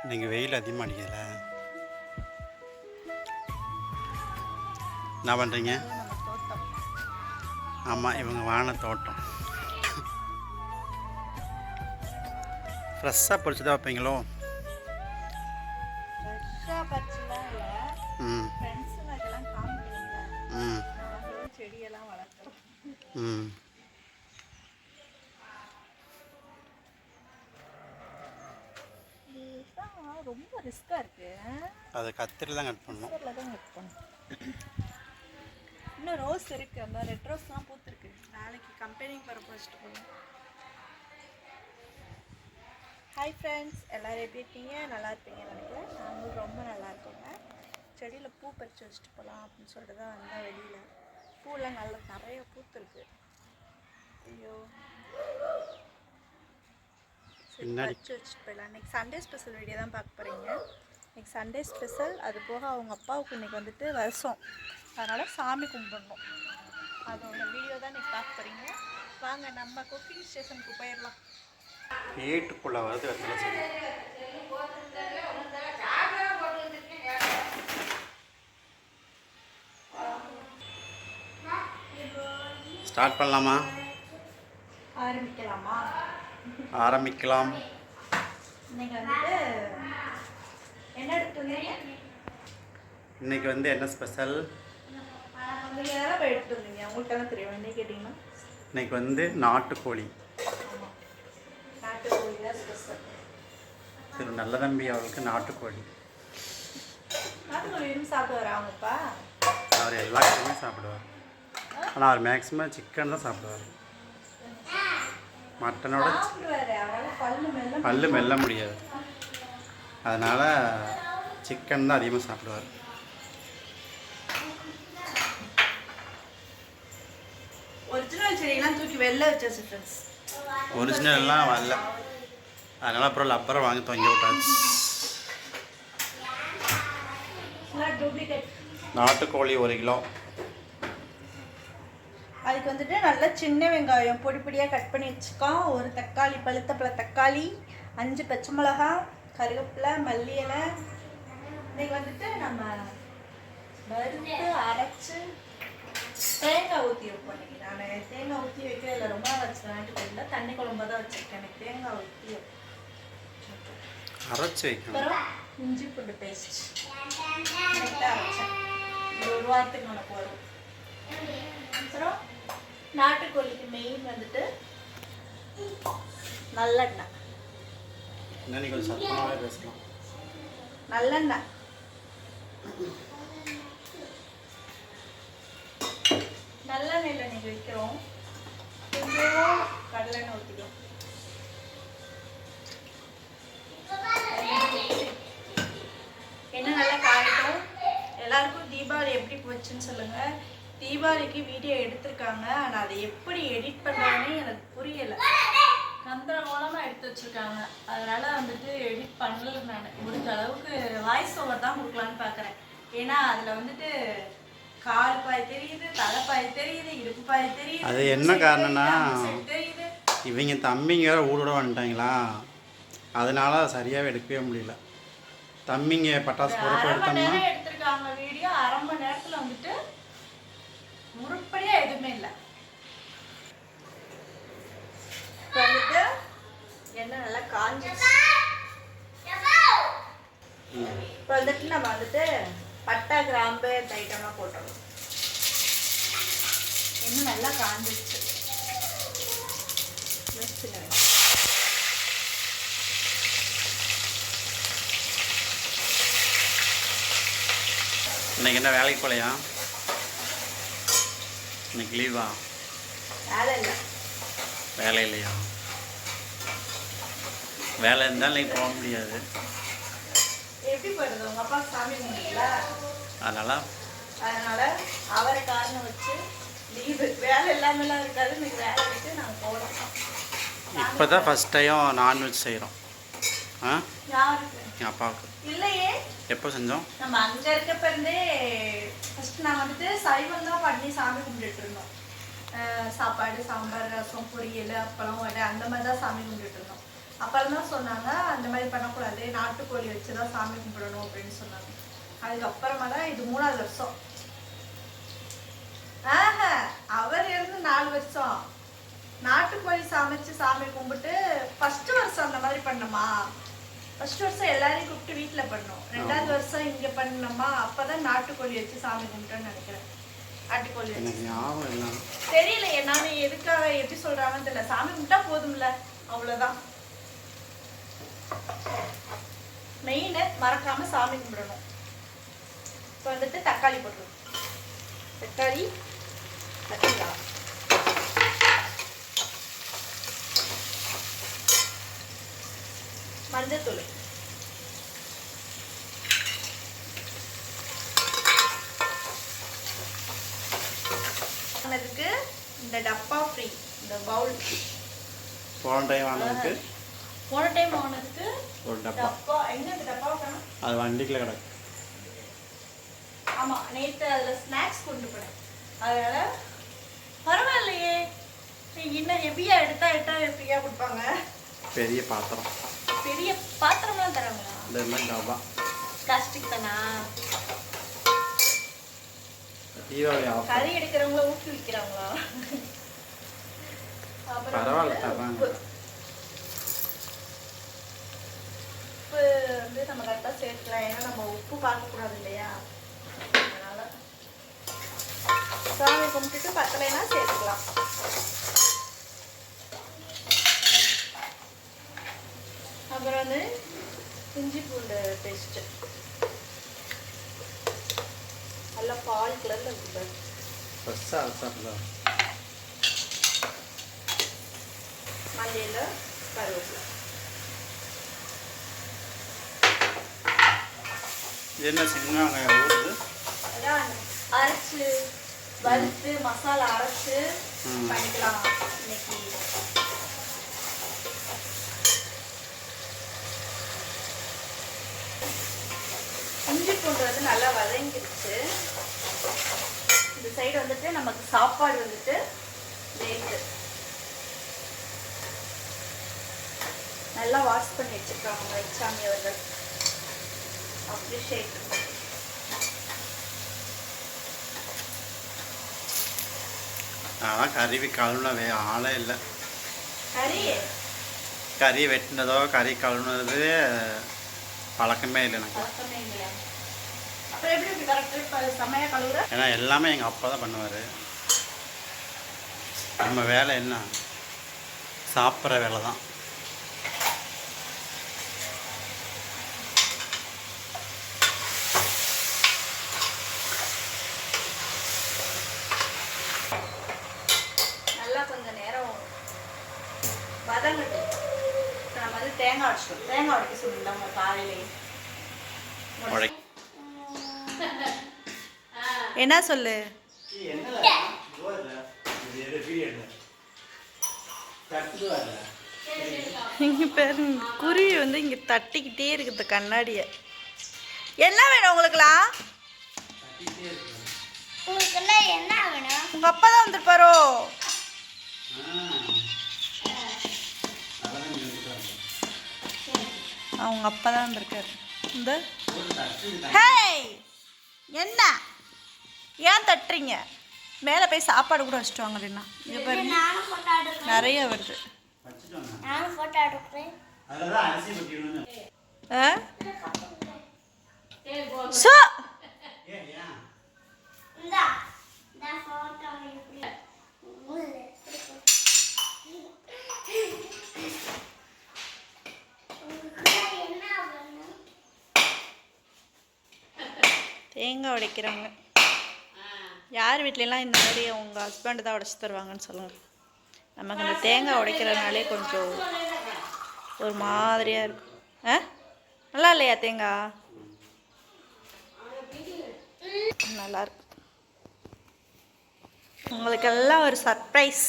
இன்றைக்கி வெயில் அதிகமாக அடிக்கல. என்ன பண்ணுறீங்க? ஆமாம், இவங்க வான தோட்டம். ஃப்ரெஷ்ஷாக பறிச்சு தான் வைப்பீங்களோ? ம் ம் ம். ரொம்ப ரிஸ்கா இருக்கு. அதை கத்திரில தான் கட் பண்ணணும். இன்னும் ரோஸ் இருக்கு, அந்த ரெட் ரோஸ் தான் பூத்துருக்கு. நாளைக்கு கம்பெனிக்கு வர வச்சுட்டு போகணும். ஹாய் ஃப்ரெண்ட்ஸ், எல்லோரும் எப்படி இருக்கீங்க? நல்லா இருப்பீங்கன்னு நினைக்கிறேன். நாங்களும் ரொம்ப நல்லா இருக்கோங்க. செடியில் பூ பறித்து வச்சுட்டு போகலாம் அப்படின்னு சொல்லிட்டு தான் வந்தால் வெளியில் பூலாம் நல்லா நிறைய பூத்துருக்கு. ஐயோ, பறித்து வச்சுட்டு போயிடலாம். இன்றைக்கி சண்டே ஸ்பெஷல் வீடியோ தான் பார்க்க போகிறீங்க. இன்றைக்கி சண்டே ஸ்பெஷல். அது போக அவங்க அப்பாவுக்கு இன்றைக்கி வந்துட்டு வருஷம், அதனால் சாமி கும்பிடணும். அதோட வீடியோ தான் இன்றைக்கி பார்க்க போகிறீங்க. வாங்க நம்ம குக்கிங் ஸ்டேஷனுக்கு போயிடலாம். வீட்டுக்குள்ளே வருது வெத்தலை செடி. ஸ்டார்ட் பண்ணலாமா? ஆரம்பிக்கலாமா? ஆரம்பிக்கலாம். இன்னைக்கு வந்துட்டு என்ன எடுத்துருந்தீங்க? இன்னைக்கு வந்து என்ன ஸ்பெஷல்? நீங்கள் யாராவது போய் எடுத்துருந்தீங்க, உங்களுக்கெல்லாம் தெரியும். என்ன கேட்டிங்கன்னா இன்னைக்கு வந்து நாட்டுக்கோழி. நாட்டுக்கோழி தான் ஸ்பெஷல். திரு நல்லதம்பி அவர்களுக்கு நாட்டுக்கோழி. நாட்டுக்கோழி விரும்பி சாப்பிடுவாரா அவங்கப்பா? அவர் எல்லா கோழியுமே சாப்பிடுவார். ஆனால் அவர் மேக்ஸிமம் சிக்கன் தான் சாப்பிடுவார். மட்டனோட பல்லு மெல்ல முடியாது, அதனால் சிக்கன் தான் அதிகமாக சாப்பிடுவார். ஒரிஜினல் செடியெல்லாம் தூக்கி வெளில வச்சாச்சு ஃப்ரெண்ட்ஸ். ஒரிஜினல்லாம் வரல, அதனால் அப்புறம் லப்பரை வாங்கி தொங்கி விட்டாச்சு. நாட்டுக்கோழி 1 கிலோ. அதுக்கு வந்துட்டு நல்லா சின்ன வெங்காயம் பொடி பொடியாக கட் பண்ணி வச்சுக்கோம். ஒரு தக்காளி, பழுத்த பழ தக்காளி, 5 பச்சை மிளகா, கருவேப்பிலை, மல்லி இலை. இன்னைக்கு வந்துட்டு நம்ம வறுத்து அரைச்சி தேங்காய் ஊற்றி வைப்போம். இன்னைக்கு நான் தேங்காய் ஊற்றி வைக்கிறதில்ல, ரொம்ப நாள் வச்சு நாட்டுக்கோழியில் தண்ணி குழம்பு தான் வச்சுருக்கேன். எனக்கு தேங்காய் ஊற்றி அரைச்சி வைக்கணும். அப்புறம் இஞ்சி பூண்டு பேஸ்ட் இன்னைக்கு தான் அரைச்சேன். 1 வாரத்துக்கு நமக்கு வரும். அப்புறம் நாட்டுக்கோழிக்கு மெயின் வந்துட்டு நல்லெண்ணெய். இன்னும் கொஞ்சம் சத்தமாகவே பேசலாம். நல்லெண்ணெய் நல்லெண்ணெயில் இன்னைக்கு வைக்கிறோம். கொஞ்சம் கடலெண்ணெய் ஊற்றிக்கிறோம். எண்ணெய் நல்லா காயட்டும். எல்லாருக்கும் தீபாவளி எப்படி போச்சுன்னு சொல்லுங்கள். தீபாவளிக்கு வீடியோ எடுத்திருக்காங்க, ஆனால் அதை எப்படி எடிட் பண்ணுறாங்கன்னு எனக்கு புரியலை. கந்தரங்கோலமாக எடுத்து வச்சுருக்காங்க, அதனால் வந்துட்டு எடிட் பண்ணல. நான் முடிஞ்ச அளவுக்கு வாய்ஸ் ஓவர் தான் கொடுக்கலான்னு பார்க்குறேன். ஏன்னா அதில் வந்துட்டு கால் பாய் தெரியுது, தலைப்பாய் தெரியுது, இடுப்பு பாய் தெரியுது. அது என்ன காரணம்னா தெரியுது, இவங்க தம்பிங்க வேறு ஊட வந்துட்டாங்களா, அதனால சரியாகவே எடுக்கவே முடியல. தம்பிங்க பட்டாசு பொறுப்பு எடுத்தோம்னா எடுத்திருக்காங்க வீடியோ. 1/2 மணி நேரத்தில் வந்துட்டு முறுப்படியா எதுவுமே இல்லை. வந்துட்டு எண்ணெய் நல்லா காஞ்சிச்சு. இப்போ வந்துட்டு நம்ம வந்துட்டு பட்டை, கிராம்பு, ஐட்டம்லாம் போட்டுடணும். எண்ணெய் நல்லா காஞ்சிச்சு. இன்னைக்கு என்ன வேலைக்கு போகலையா? இன்னைக்கு லீவா? வேலை இல்லை. வேலை இல்லையா? வேலை இருந்தாலும் இன்னைக்கு போக முடியாது. எப்படி போயிடுது? உங்கள் அப்பா சாமி கும்பிடல, அதனால் அவரை காரணம் வச்சு லீவு. வேலை இல்லாமலாம் இருக்காது. இன்னைக்கு வேலை விட்டு நாங்கள் போகிறோம். இப்போ தான் ஃபஸ்ட் டைம் நான்வெஜ் செய்கிறோம். யாருக்கு? என் அப்பாவுக்கு. இல்லையே, எப்போ செஞ்சோம்? நம்ம அங்கே இருக்கப்பருந்தே ஃபஸ்ட்டு நான் வந்துட்டு சைவம் தான் பண்ணி சாமி கும்பிட்டுட்டு இருந்தோம். சாப்பாடு, சாம்பார், ரசம், பொரியல், அப்பளம், வடை அந்த மாதிரி தான் சாமி கும்பிட்டுட்டு இருந்தோம். அப்புறம் தான் சொன்னாங்க அந்த மாதிரி பண்ணக்கூடாது, நாட்டுக்கோழி வச்சு தான் சாமி கும்பிடணும் அப்படின்னு சொன்னாங்க. அதுக்கப்புறமா தான் இது 3வது வருஷம். அவர் இருந்து 4 வருஷம் நாட்டுக்கோழி சமைச்சு சாமி கும்பிட்டு ஃபர்ஸ்ட் வருஷம் அந்த மாதிரி பண்ணோமா. ஃபர்ஸ்ட் வருஷம் எல்லாரையும் கூப்பிட்டு வீட்டில் பண்ணோம். 2வது வருஷம் இங்கே பண்ணோமா, அப்போதான் நாட்டுக்கோழி வச்சு சாமி கும்பிட்டோன்னு நினைக்கிறேன். நாட்டுக்கோழி தெரியல என்னன்னு எதுக்காக எப்படி சொல்றாங்கன்னு தெரியல. சாமி கும்பிட்டா போதும்ல, அவ்வளோதான். மெயின் மறக்காம சாமி கும்பிடணும். இப்போ வந்துட்டு தக்காளி போட்டுருவோம். தக்காளி தக்காளி மஞ்சத்தூள், வாங்கினதுக்கு இந்த டப்பா ஃப்ரீ, இந்த பவுல். போன டைம் வாங்கினதுக்கு ஒரு டப்பா. எங்க இந்த டப்பா காணோம்? அது வண்டிக்குள்ள கிடக்கு. ஆமா, நேற்று அதில் ஸ்நாக்ஸ் கொண்டு போனேன். அதனால பரவாயில்லையே, இன்னும் ஹெவியாக எடுத்தா ஃப்ரீயாக கொடுப்பாங்க. பெரிய பாத்திரம், பெரிய பாத்திரம்லாம் தராங்களா? இந்த மாதிரி டப்பா பிளாஸ்டிக் தானா? தீபாவளி கறி எடுக்கிறவங்கள ஊக்குவிக்கிறாங்களா? பரவாயில்ல தர்றாங்க. உப்பு வந்து நம்ம கரெக்டாக சேர்த்துக்கலாம், ஏன்னா நம்ம உப்பு பார்க்கக்கூடாது இல்லையா. அதனால சாமி கும்பிட்டுட்டு பத்தலைன்னா சேர்த்துக்கலாம். அப்புறம் வந்து இஞ்சி பூண்டு பேஸ்ட்டு நல்லா பால் கலரில் இருக்குது. மல்லியில் கருவேப்பிலை. என்ன சின்ன வெங்காயம் ஊறுது? அதான் அரைச்சு வறுத்து மசாலா அரைச்சு பண்ணிக்கலாம் இன்னைக்கு. இஞ்சி பூண்டு வந்து நல்லா வதங்கிடுச்சு. இந்த சைடு வந்துட்டு நமக்கு சாப்பாடு வந்துட்டு லேட்டு நல்லா வாஷ் பண்ணி வச்சிருக்காங்க வைச்சாமி அவர்கள். அப்ரிஷியேட். அதான் கறி கழுவுன ஆளே இல்லை. கறி வெட்டினதோ கறி கழுவுனது பழக்கமே இல்லை எனக்கு. ஏன்னா எல்லாமே எங்கள் அப்பா தான் பண்ணுவார். நம்ம வேலை என்ன, சாப்பிட்ற வேலை தான். நல்லா கொஞ்சம் நேரம் வதங்கட்டும். இப்போ நம்ம வந்து தேங்காய் உடைச்சிட்டோம். தேங்காய் உடைக்க சொல்லிடலாங்க காலையிலேயே. என்ன சொல்லு? இங்கே பாருங்க, குருவி வந்து இங்கே தட்டிக்கிட்டே இருக்குது கண்ணாடியை. என்ன வேணும் உங்களுக்குலாம்? என்ன வேணும்? உங்கள் அப்பா தான் வந்துருப்பாரோ? அவங்க அப்பா தான் வந்திருக்காரு. இந்த என்ன ஏன் தட்டுறீங்க? மேலே போய் சாப்பாடு கூட வச்சுட்டு வாங்க. இல்லைன்னா இங்கே பாருங்க நிறைய வருது. தேங்காய் உடைக்கிறாங்க. யார் வீட்லலாம் இந்த மாதிரி உங்கள் ஹஸ்பண்டு தான் உடைச்சி தருவாங்கன்னு சொல்லுங்கள். நமக்கு இந்த தேங்காய் உடைக்கிறதுனாலே கொஞ்சம் ஒரு மாதிரியாக இருக்கும். நல்லா இல்லையா தேங்காய்? நல்லாயிருக்கு. உங்களுக்கெல்லாம் ஒரு சர்ப்ரைஸ்.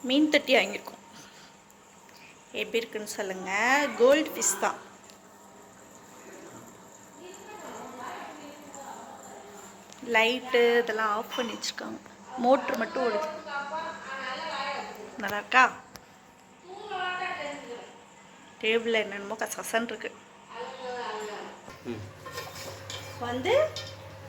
மீன் தொட்டி வாங்கியிருக்கோம். எப்படி இருக்குன்னு சொல்லுங்கள். கோல்டு ஃபிஷ் தான். லைட்டு இதெல்லாம் ஆஃப் பண்ணி வச்சுருக்காங்க. மோட்ரு மட்டும் ஓடுது. நல்லா இருக்கா? டேபிளில் என்னென்னமோ கசகசன்னு இருக்கு. ம் வந்து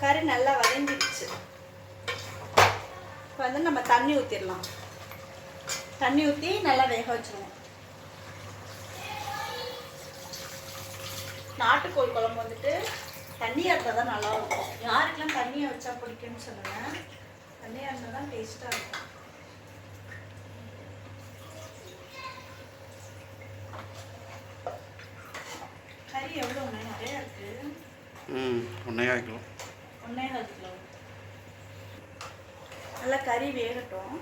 கறி நல்லா வதங்கிடுச்சு. இப்போ வந்து நம்ம தண்ணி ஊற்றிடலாம். தண்ணி ஊற்றி நல்லா வேக வச்சுருவோம். நாட்டுக்கோழி குழம்பு வந்துட்டு தண்ணியாக இருந்தால் தான் நல்லா இருக்கும். யாருக்கெல்லாம் தண்ணியை வச்சா பிடிக்கும்னு சொல்லுங்கள். தண்ணியாக இருந்தால் தான் டேஸ்ட்டாக இருக்கும். கறி எவ்வளோ நிறையா இருக்குது. 1.25 கிலோ. 1.25 கிலோ. நல்லா கறி வேகட்டும்.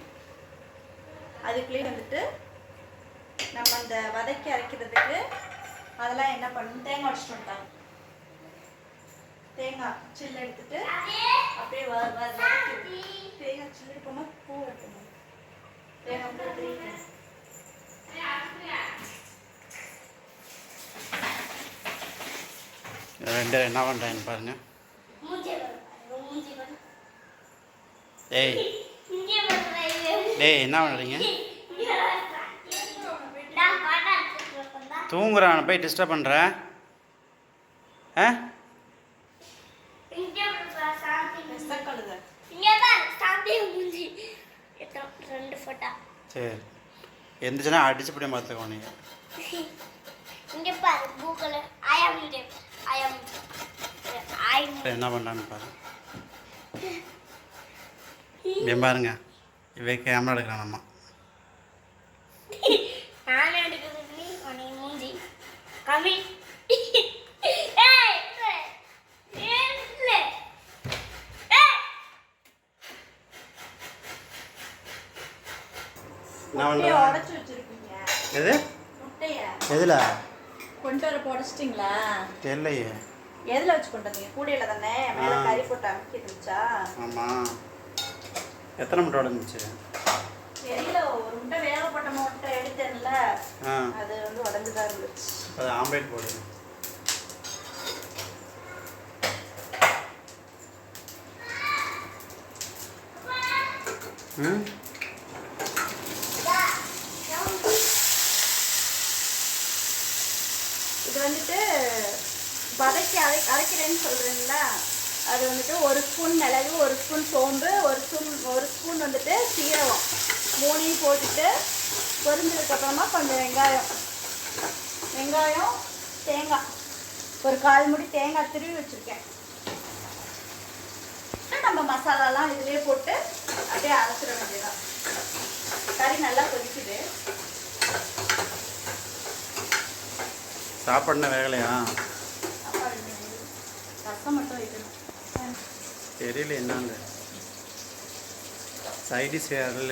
அதுக்குள்ளேயே வந்துட்டு நம்ம அந்த வதக்கி அரைக்கிறதுக்கு அதெல்லாம் என்ன பண்ணணும், தேங்காய் உடச்சிட்டு வந்துட்டாங்க. தேங்காய் சில்லு எடுத்துட்டு அப்படியே வதக்கி தேங்காய் சில்லு எடுப்போமா பூ எடுப்போமா தேங்காய் பூ ரெண்டு என்ன பண்ணுறேன்னு பாருங்க. ஏய் டேய் என்ன பண்ணுறீங்க? தூங்குறான் போய் டிஸ்டர்ப் பண்ணுற. ஆ சரி எந்திரிச்சுன்னா அடிச்சு பிடிய பார்த்துக்கோ. நீங்கள் என்ன பண்ணான்னு பாரு. இப்படி பாருங்க, இவை கேமரா எடுக்கிறான் நம்ம. என்ன பண்ணுறேன்? உடச்சி வச்சிருக்கீங்க. எது முட்டைய எதில் கொண்டு வர உடச்சிட்டிங்களா? தெரியலையே. எதில் வச்சு கொண்டு வந்தீங்க? கூடையில் தானே மேலே கறி போட்டு அமுக்கி இருந்துச்சா? ஆமாம். எத்தனை முட்டை உடஞ்சிச்சு? தெரியல. ஒரு முட்டை வேகப்பட்ட முட்டை எடுத்தேன்ல, அது வந்து உடஞ்சுதான் இருந்துச்சு. அது ஆம்லேட் போடு. ம் இது வந்துட்டு வதக்கி அரைக்கிறேன்னு சொல்கிறேன்ல, அது வந்துட்டு 1 ஸ்பூன் மிளகு, 1 ஸ்பூன் சோம்பு, 1 ஸ்பூன் வந்துட்டு சீரகம், 3 போட்டுட்டு பொரிஞ்சதுக்கப்புறமா கொஞ்சம் வெங்காயம், தேங்காய், ஒரு 1/4 மூடி தேங்காய் திருவி வச்சுருக்கேன். நம்ம மசாலாலாம் இதிலே போட்டு அப்படியே அரைச்சிட வேண்டியதான். கறி நல்லா கொதிக்குது. சாப்பாடுனா வேகலையா? ரசம் மட்டும் வைக்கணும். தெரியல என்னங்க சைடிஷ்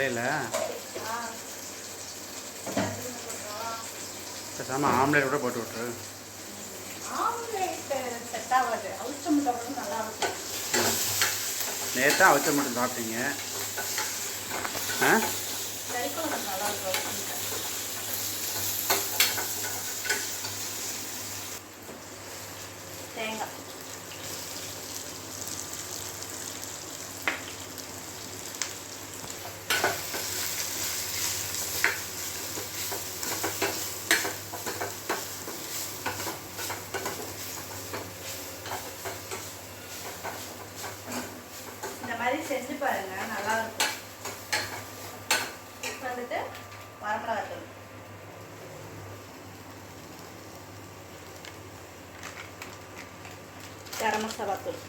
இல்லை. பேசாமல் ஆம்லேட் கூட போட்டு விட்ரு. ஆம்லேட் செட் ஆகாது. அவிச்ச முட்டை கூட நல்லா இருக்கும். நேற்று அவிச்ச மட்டும் சாப்பிட்டீங்க. ஆ கறி குழம்பு நல்லா இருக்கும். தேங்காய் இந்த மாதிரி செஞ்சு பாருங்க, நல்லா இருக்கும். இப்போ வந்துட்டு வரமிளகாத்தூள், கரம் மசாலா தூள்,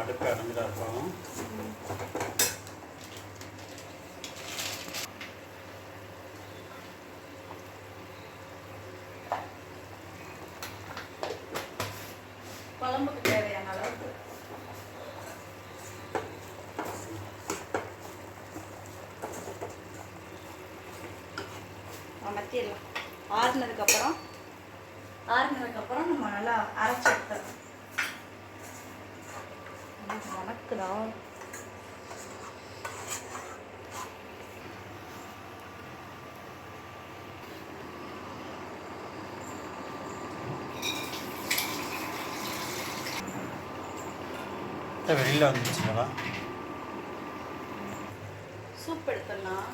அடுப்பு அடைஞ்சிட்டா இருக்கும். குழம்புக்கு தேவையான அளவுக்கு மத்தியெல்லாம் ஆறுனதுக்கப்புறம் நம்ம நல்லா அரைச்சி எடுத்துடணும். வணக்குதா வெளியில் வந்துச்சுங்களா? சூப் எடுத்துடலாம்.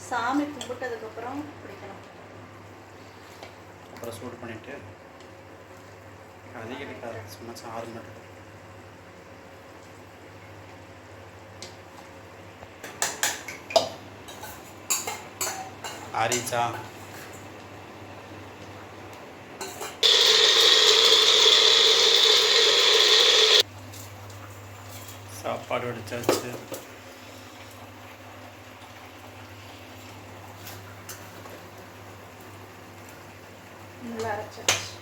சாமி கும்பிட்டதுக்கப்புறம் குடிக்கணும். அப்புறம் சூடு பண்ணிவிட்டு அதிகம் இருக்காது, சும்மா சாறு மட்டும். ஆரிச்சா சாப்பாடு வடிச்சாச்சு. நல்லா அரைச்சாச்சு.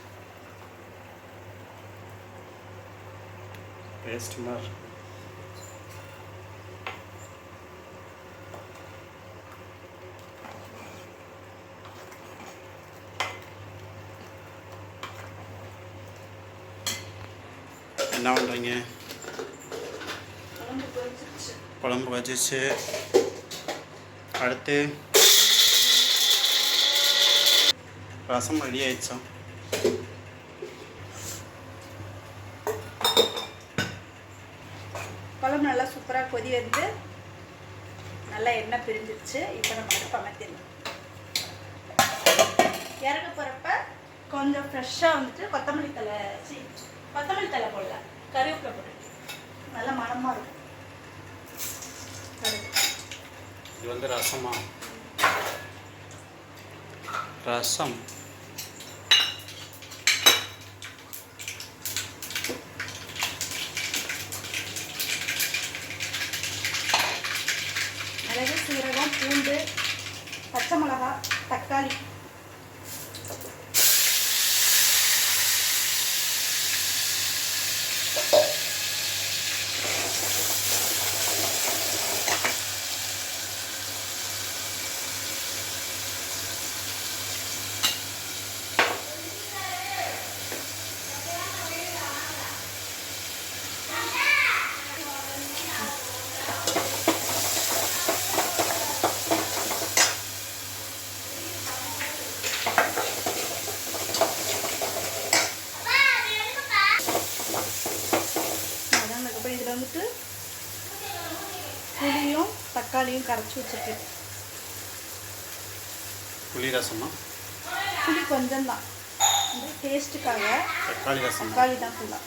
பேஸ்ட் மாதிரி என்ன பண்ணுறீங்க? குழம்பு கொதிச்சிருச்சு. குழம்பு வச்சிச்சு. அடுத்து ரசம் ரெடி ஆயிடுச்சா? குழம்பு நல்லா சூப்பராக கொதி வந்து நல்லா எண்ணெய் பிரிஞ்சிருச்சு. இப்போ நம்ம அடுப்பு அமர்த்திடலாம். இறக்க போகிறப்ப கொஞ்சம் ஃப்ரெஷ்ஷாக வந்துட்டு கொத்தமல்லி தலை போடல, கருவேப்பிலை போட்டு நல்லா மணமாக இருக்கும். இது வந்து ரசமா? ரசம் மிளகு, சீரகம், பூண்டு, பச்சை மிளகாய், தக்காளி, இதில் வந்துட்டு புளியும் தக்காளியும் கரைச்சி வச்சுருக்கேன். புளி ரசமா? புளி கொஞ்சம் தான், டேஸ்ட்டுக்காக. தக்காளி ரசம். தக்காளி தான் ஃபுல்லாக.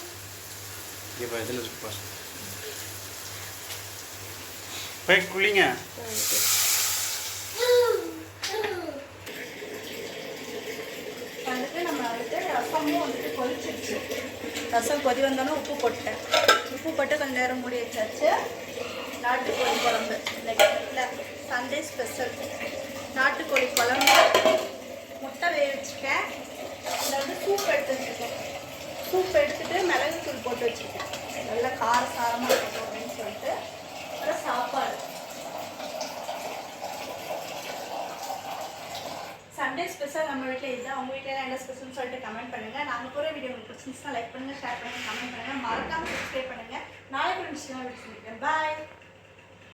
இப்போ இதில் இருக்கு போய் குளிங்க. வந்துட்டு நம்ம வந்துட்டு ரசமும் வந்துட்டு கொதிச்சிருச்சு. ரசம் கொதி வந்தோன்னே உப்பு போட்டேன். உப்பு போட்டு கொஞ்சம் நேரம் மூடி வச்சாச்சு. நாட்டுக்கோழி குழம்பு இல்லை, சண்டே ஸ்பெஷல் நாட்டுக்கோழி குழம்பு. முட்டை வேக வச்சுருக்கேன். இதில் வந்து சூப் எடுத்து வச்சுருக்கேன். சூப் எடுத்துகிட்டு மிளகுத்தூள் போட்டு வச்சுருக்கேன். நல்லா காரசாரமாக இருக்கும் அப்படின்னு சொல்லிட்டு. அப்புறம் சாப்பாடு. சண்டே ஸ்பெஷல் நம்ம வீட்டில் இதுதான். உங்கள் வீட்டில் என்ன ஸ்பெஷல்னு சொல்லிட்டு கமெண்ட் பண்ணுங்கள். நாங்கள் போகிற வீடியோ உங்களுக்கு பிடிச்சிருந்துச்சுன்னா லைக் பண்ணுங்கள், ஷேர் பண்ணுங்கள், கமெண்ட் பண்ணுங்கள். மறக்காமல் சப்ஸ்கிரைப் பண்ணுங்கள். நாளைக்கு ஒரு விஷயம் வீட்டு சொல்லிக்கிறேன். பாய்.